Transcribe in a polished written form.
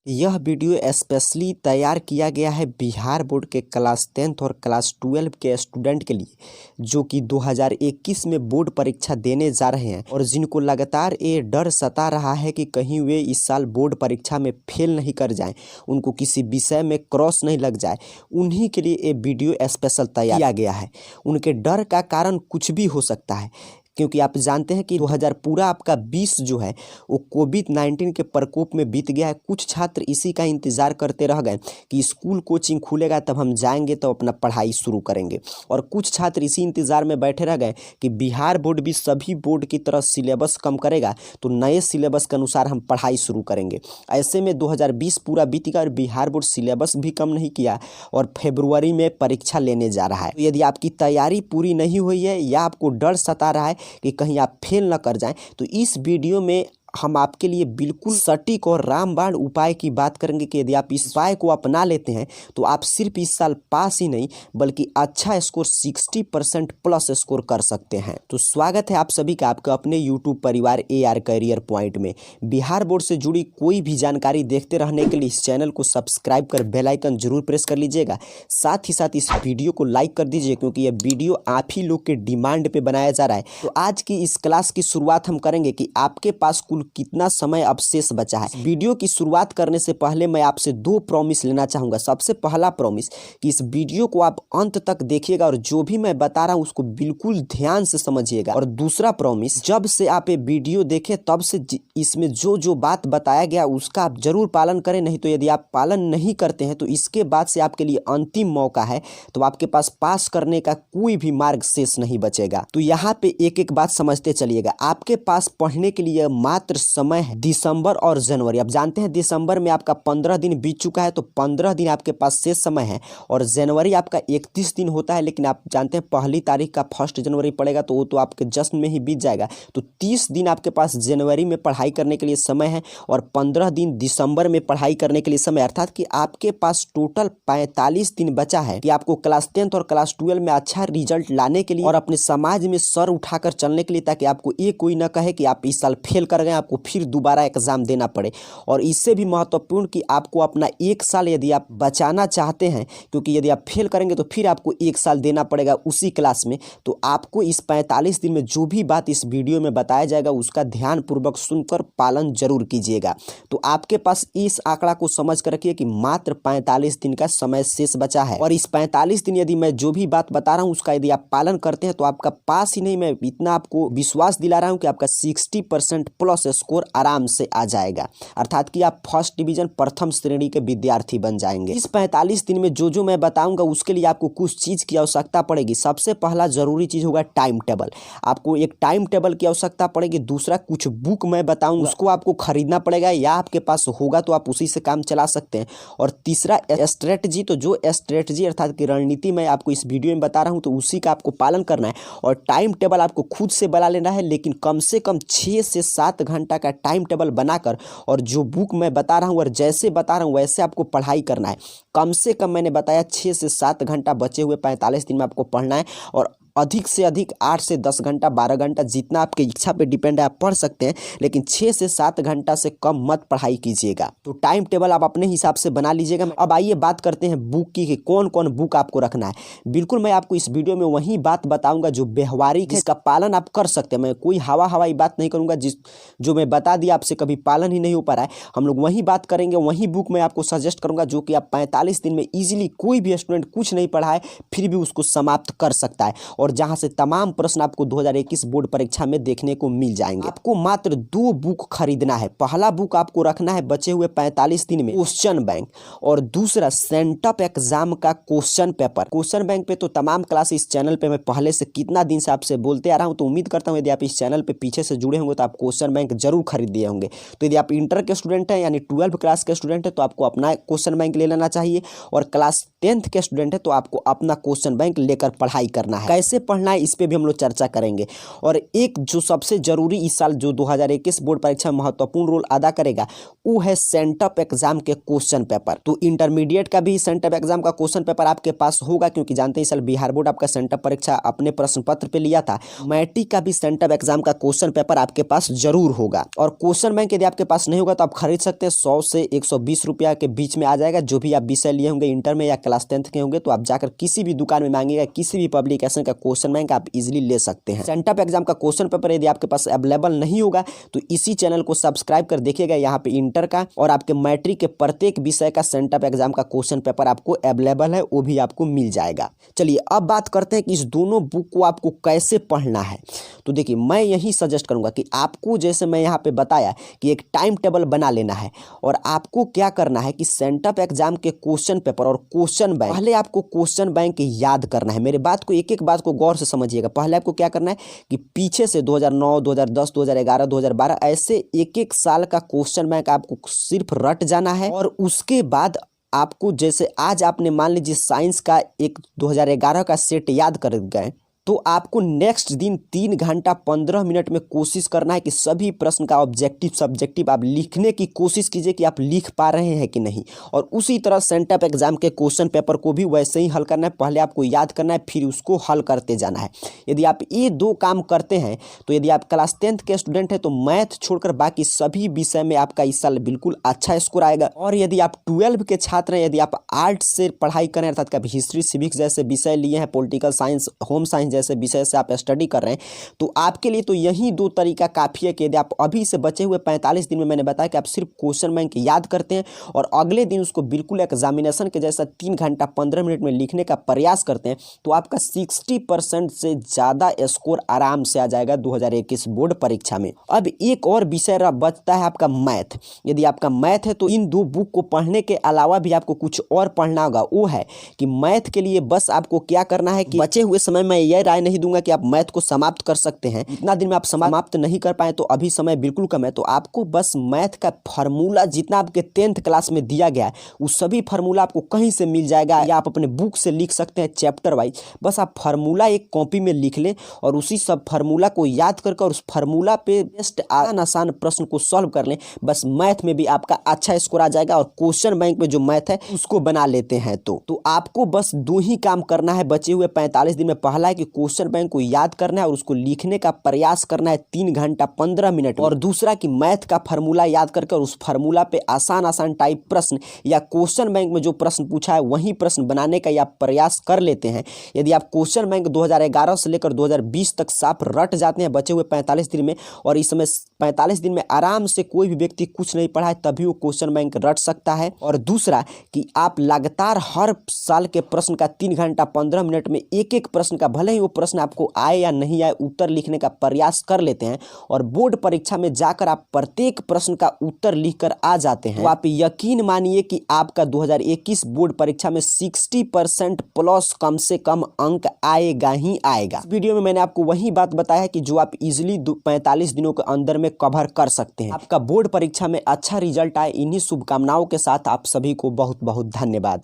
यह video specially तैयार किया गया है बिहार बोर्ड के क्लास 10th और क्लास 12 के स्टूडेंट के लिए, जो कि 2021 में बोर्ड परीक्षा देने जा रहे हैं और जिनको लगातार ये डर सता रहा है कि कहीं वे इस साल बोर्ड परीक्षा में फेल नहीं कर जाएं, उनको किसी विषय में क्रॉस नहीं लग जाए। उन्हीं के लिए ये वीडियो स्पेशल तैयार किया गया है। उनके डर का कारण कुछ भी हो सकता है, क्योंकि आप जानते हैं कि 2000 पूरा आपका 20 जो है वो कोविड-19 के प्रकोप में बीत गया है। कुछ छात्र इसी का इंतज़ार करते रह गए कि स्कूल कोचिंग खुलेगा तब हम जाएंगे तो अपना पढ़ाई शुरू करेंगे, और कुछ छात्र इसी इंतज़ार में बैठे रह गए कि बिहार बोर्ड भी सभी बोर्ड की तरह सिलेबस कम करेगा तो नए सिलेबस के अनुसार हम पढ़ाई शुरू करेंगे। ऐसे में 2020 पूरा बीत गया और बिहार बोर्ड सिलेबस भी कम नहीं किया और फरवरी में परीक्षा लेने जा रहा है। तो यदि आपकी तैयारी पूरी नहीं हुई है या आपको डर सता रहा है कि कहीं आप फेल न कर जाएं, तो इस वीडियो में हम आपके लिए बिल्कुल सटीक और रामबाण उपाय की बात करेंगे कि यदि आप इस उपाय को अपना लेते हैं तो आप सिर्फ इस साल पास ही नहीं बल्कि अच्छा स्कोर 60% प्लस स्कोर कर सकते हैं। तो स्वागत है आप सभी का आपके अपने यूट्यूब परिवार AR करियर पॉइंट में। बिहार बोर्ड से जुड़ी कोई भी जानकारी देखते रहने के लिए इस चैनल को सब्सक्राइब कर बेल आइकन जरूर प्रेस कर लीजिएगा। साथ ही साथ इस वीडियो को लाइक कर दीजिए, क्योंकि यह वीडियो आप ही लोग के डिमांड पे बनाया जा रहा है। तो आज की इस क्लास की शुरुआत हम करेंगे कि आपके पास कुल कितना समय अब शेष बचा है। वीडियो की शुरुआत करने से पहले मैं आपसे 2 प्रॉमिस लेना चाहूँगा। सबसे पहला प्रॉमिस कि इस वीडियो को आप अंत तक देखिएगा और जो भी मैं बता रहा हूँ उसको बिल्कुल ध्यान से समझिएगा। और दूसरा प्रॉमिस, जब से आप ये वीडियो देखें तब से इसमें जो जो बात बताया गया उसका आप जरूर पालन करें, नहीं तो यदि आप पालन नहीं करते हैं तो इसके बाद से आपके लिए अंतिम मौका है, तो आपके पास पास करने का कोई भी मार्ग शेष नहीं बचेगा। तो यहाँ पे एक एक बात समझते चलिएगा। आपके पास पढ़ने के लिए मात्र समय है दिसंबर और जनवरी। आप जानते हैं दिसंबर में आपका 15 दिन बीत चुका है, तो 15 दिन आपके पास शेष समय है, और जनवरी आपका 31 दिन होता है, लेकिन आप जानते हैं पहली तारीख का 1 जनवरी पड़ेगा तो वो तो आपके जश्न में ही बीत जाएगा। तो 30 दिन आपके पास जनवरी में पढ़ाई करने के लिए समय है और 15 दिन दिसंबर में पढ़ाई करने के लिए समय, अर्थात कि आपके पास टोटल 45 दिन बचा है कि आपको क्लास 10th और क्लास 12 में अच्छा रिजल्ट लाने के लिए और अपने समाज में सर उठाकर चलने के लिए, ताकि आपको ये कोई ना कहे कि आप इस साल फेल कर गए, आपको फिर दोबारा एग्जाम देना पड़े। और इससे भी महत्वपूर्ण कि आपको अपना 1 साल यदि आप बचाना चाहते हैं, क्योंकि यदि आप फेल करेंगे तो फिर आपको 1 साल देना पड़ेगा उसी क्लास में, तो आपको इस 45 दिन में जो भी बात इस वीडियो में बताया जाएगा उसका ध्यानपूर्वक सुनकर पालन जरूर कीजिएगा। तो आपके पास इस आंकड़ा को समझ कर रखिए कि मात्र 45 दिन का समय शेष बचा है, और इस 45 दिन यदि मैं जो भी बात बता रहा हूँ उसका यदि आप पालन करते हैं तो आपका पास ही नहीं, मैं इतना आपको विश्वास दिला रहा हूँ कि आपका 60% प्लस स्कोर आराम से आ जाएगा, अर्थात कि आप फर्स्ट डिवीजन प्रथम श्रेणी के विद्यार्थी बन जाएंगे। इस 45 दिन में जो मैं बताऊंगा उसके लिए आपको कुछ चीज की आवश्यकता पड़ेगी। सबसे पहला जरूरी चीज होगा टाइम टेबल। आपको एक टाइम टेबल की आवश्यकता पड़ेगी। दूसरा, कुछ बुक मैं बताऊंगा उसको आपको खरीदना पड़ेगा, या आपके पास होगा तो आप उसी से काम चला सकते हैं। और तीसरा, स्ट्रेटजी। तो जो स्ट्रेटजी अर्थात की रणनीति मैं आपको इस वीडियो में बता रहा हूं तो उसी का आपको पालन करना है। और टाइम टेबल आपको खुद से बना लेना है, लेकिन कम से कम 6 से 7 घंटा का टाइम टेबल बनाकर, और जो बुक मैं बता रहा हूँ और जैसे बता रहा हूँ वैसे आपको पढ़ाई करना है। कम से कम मैंने बताया 6 से 7 घंटा बचे हुए 45 दिन में आपको पढ़ना है, और अधिक से अधिक 8 से 10 घंटा 12 घंटा जितना आपकी इच्छा पे डिपेंड है आप पढ़ सकते हैं, लेकिन 6 से 7 घंटा से कम मत पढ़ाई कीजिएगा। तो टाइम टेबल आप अपने हिसाब से बना लीजिएगा। अब आइए बात करते हैं बुक की कि कौन कौन बुक आपको रखना है। बिल्कुल मैं आपको इस वीडियो में वही बात बताऊंगा जो व्यवहारिक है, इसका पालन आप कर सकते हैं। मैं कोई हवाई बात नहीं करूंगा जो मैं बता दिया आपसे कभी पालन ही नहीं हो पा रहा है। हम लोग वही बात करेंगे, वही बुक मैं आपको सजेस्ट करूंगा जो कि आप 45 दिन में ईजिली, कोई भी स्टूडेंट कुछ नहीं पढ़ा है फिर भी उसको समाप्त कर सकता है, और जहां से तमाम प्रश्न आपको 2021 बोर्ड परीक्षा में देखने को मिल जाएंगे। आपको मात्र 2 बुक खरीदना है। पहला बुक आपको रखना है बचे हुए 45 दिन में क्वेश्चन बैंक, और दूसरा सेंटअप एग्जाम का क्वेश्चन पेपर। क्वेश्चन बैंक पे तो तमाम क्लास इस चैनल पे मैं पहले से कितना दिन से आपसे बोलते आ रहा हूं, तो उम्मीद करता हूं यदि आप इस चैनल पे पीछे से जुड़े होंगे तो आप क्वेश्चन बैंक जरूर खरीद दिए होंगे। तो यदि आप इंटर के स्टूडेंट हैं यानी 12 क्लास के स्टूडेंट है तो आपको अपना क्वेश्चन बैंक ले लेना चाहिए, और क्लास 10th के स्टूडेंट है तो आपको अपना क्वेश्चन बैंक लेकर पढ़ाई करना है। कैसे कैसे पढ़ना है इस पे भी हम लोग चर्चा करेंगे। और एक जो सबसे जरूरी इस साल जो 2021 बोर्ड परीक्षा में महत्वपूर्ण रोल अदा करेगा वो है सेंटअप एग्जाम के क्वेश्चन पेपर। तो इंटरमीडिएट का भी सेंटअप एग्जाम का क्वेश्चन पेपर आपके पास होगा, क्योंकि जानते हैं इस साल बिहार बोर्ड आपका सेंटअप परीक्षा अपने प्रश्न पत्र पे लिया था। मैट्रिक का भी सेंटअप एग्जाम का क्वेश्चन पेपर आपके पास जरूर होगा। और क्वेश्चन बैंक यदि आपके पास नहीं होगा तो आप खरीद सकते हैं, 100 से 120 रुपया के बीच में आ जाएगा। जो भी आप विषय लिए होंगे इंटर में या क्लास 10th के होंगे तो आप जाकर किसी भी दुकान में मांगेगा, किसी भी पब्लिकेशन का क्वेश्चन बैंक आप इजीली ले सकते हैं। सेंटअप एग्जाम का क्वेश्चन पेपर यदि आपके पास अवेलेबल नहीं होगा तो इसी चैनल को सब्सक्राइब कर देखिएगा, यहाँ पे इंटर का और आपके मैट्रिक के प्रत्येक विषय का सेंटअप एग्जाम का क्वेश्चन पेपर आपको अवेलेबल है, वो भी आपको मिल जाएगा। चलिए अब बात करते हैं कि इस दोनों बुक को आपको कैसे पढ़ना है। तो देखिए मैं यही सजेस्ट करूंगा कि आपको, जैसे मैं यहाँ पे बताया कि एक टाइम टेबल बना लेना है और आपको क्या करना है कि सेंटअप एग्जाम के क्वेश्चन पेपर और क्वेश्चन बैंक, पहले आपको क्वेश्चन बैंक याद करना है। मेरे बात को एक एक बात को गौर से समझिएगा। पहले आपको क्या करना है कि पीछे से 2009, 2010, 2011, 2012 ऐसे एक एक साल का क्वेश्चन बैंक आपको सिर्फ रट जाना है। और उसके बाद आपको, जैसे आज आपने मान लीजिए साइंस का एक 2011 का सेट याद कर गए, तो आपको नेक्स्ट दिन 3 घंटा 15 मिनट में कोशिश करना है कि सभी प्रश्न का ऑब्जेक्टिव सब्जेक्टिव आप लिखने की कोशिश कीजिए कि आप लिख पा रहे हैं कि नहीं। और उसी तरह सेंटअप एग्जाम के क्वेश्चन पेपर को भी वैसे ही हल करना है। पहले आपको याद करना है, फिर उसको हल करते जाना है। यदि आप ये 2 काम करते हैं तो यदि आप क्लास 10th के स्टूडेंट हैं तो मैथ छोड़कर बाकी सभी विषय में आपका इस साल बिल्कुल अच्छा स्कोर आएगा। और यदि आप 12 के छात्र हैं, यदि आप आर्ट से पढ़ाई करें अर्थात कभी हिस्ट्री सिविक्स जैसे विषय लिए हैं, पॉलिटिकल साइंस, होम साइंस जैसे विषय से आप स्टडी कर रहे हैं, तो आपके लिए तो यही 2 तरीका काफ़ी है कि यदि आप अभी से बचे हुए 45 दिन में, मैंने बताया कि आप सिर्फ क्वेश्चन बैंक याद करते हैं और अगले दिन उसको बिल्कुल एग्जामिनेशन के जैसा 3 घंटा 15 मिनट में लिखने का प्रयास करते हैं, तो आपका 60% से ज़्यादा स्कोर आराम से आ जाएगा 2021 बोर्ड परीक्षा में। अब एक और विषय बचता है आपका मैथ। यदि आपका मैथ है तो इन 2 बुक को पढ़ने के अलावा भी आपको कुछ और पढ़ना होगा। वो है कि मैथ के लिए बस आपको क्या करना है कि बचे हुए समय में यह राय नहीं दूंगा कि आप मैथ को समाप्त कर सकते हैं। इतना दिन में आप समाप्त नहीं कर पाए तो अभी समय बिल्कुल कम है, तो आपको बस मैथ का फार्मूला जितना आपके 10th क्लास में दिया गया है उस सभी फार्मूला आपको कहीं से मिल जाएगा या आप अपने बुक से लिख सकते हैं चैप्टर वाइज। बस आप फार्मूला एक कॉपी में लिख लें और उसी सब फार्मूला को याद करके और उस फार्मूला पे बेस्ट आसान प्रश्न को सॉल्व कर लें। बस मैथ में भी आपका अच्छा स्कोर आ जाएगा। और क्वेश्चन बैंक में जो मैथ है उसको बना लेते हैं तो आपको बस 2 ही काम करना है बचे हुए 45 दिन में। पहला है कि क्वेश्चन बैंक को याद करना है और उसको लिखने का प्रयास करना है 3 घंटा 15 मिनट। और दूसरा कि मैथ का फार्मूला याद करके और उस फार्मूला पे आसान टाइप प्रश्न या क्वेश्चन बैंक में जो प्रश्न पूछा है वही प्रश्न बनाने का या प्रयास कर लेते हैं। यदि आप क्वेश्चन बैंक 2011 से लेकर 2020 तक साफ रट जाते हैं बचे हुए 45 दिन में, और इस समय 45 दिन में आराम से कोई भी व्यक्ति कुछ नहीं पढ़ा है तभी वो क्वेश्चन बैंक रट सकता है। और दूसरा कि आप लगातार हर साल के प्रश्न का 3 घंटा 15 मिनट में एक एक प्रश्न का, भले ही वो प्रश्न आपको आए या नहीं आए, उत्तर लिखने का प्रयास कर लेते हैं और बोर्ड परीक्षा में जाकर आप प्रत्येक प्रश्न का उत्तर लिखकर आ जाते हैं, तो आप यकीन मानिए कि आपका 2021 बोर्ड परीक्षा में 60% प्लस कम से कम अंक आएगा ही आएगा। इस वीडियो में मैंने आपको वही बात बताया कि जो आप इजिली 45 दिनों के अंदर में कवर कर सकते हैं। आपका बोर्ड परीक्षा में अच्छा रिजल्ट आए, इन्हीं शुभकामनाओं के साथ आप सभी को बहुत बहुत धन्यवाद।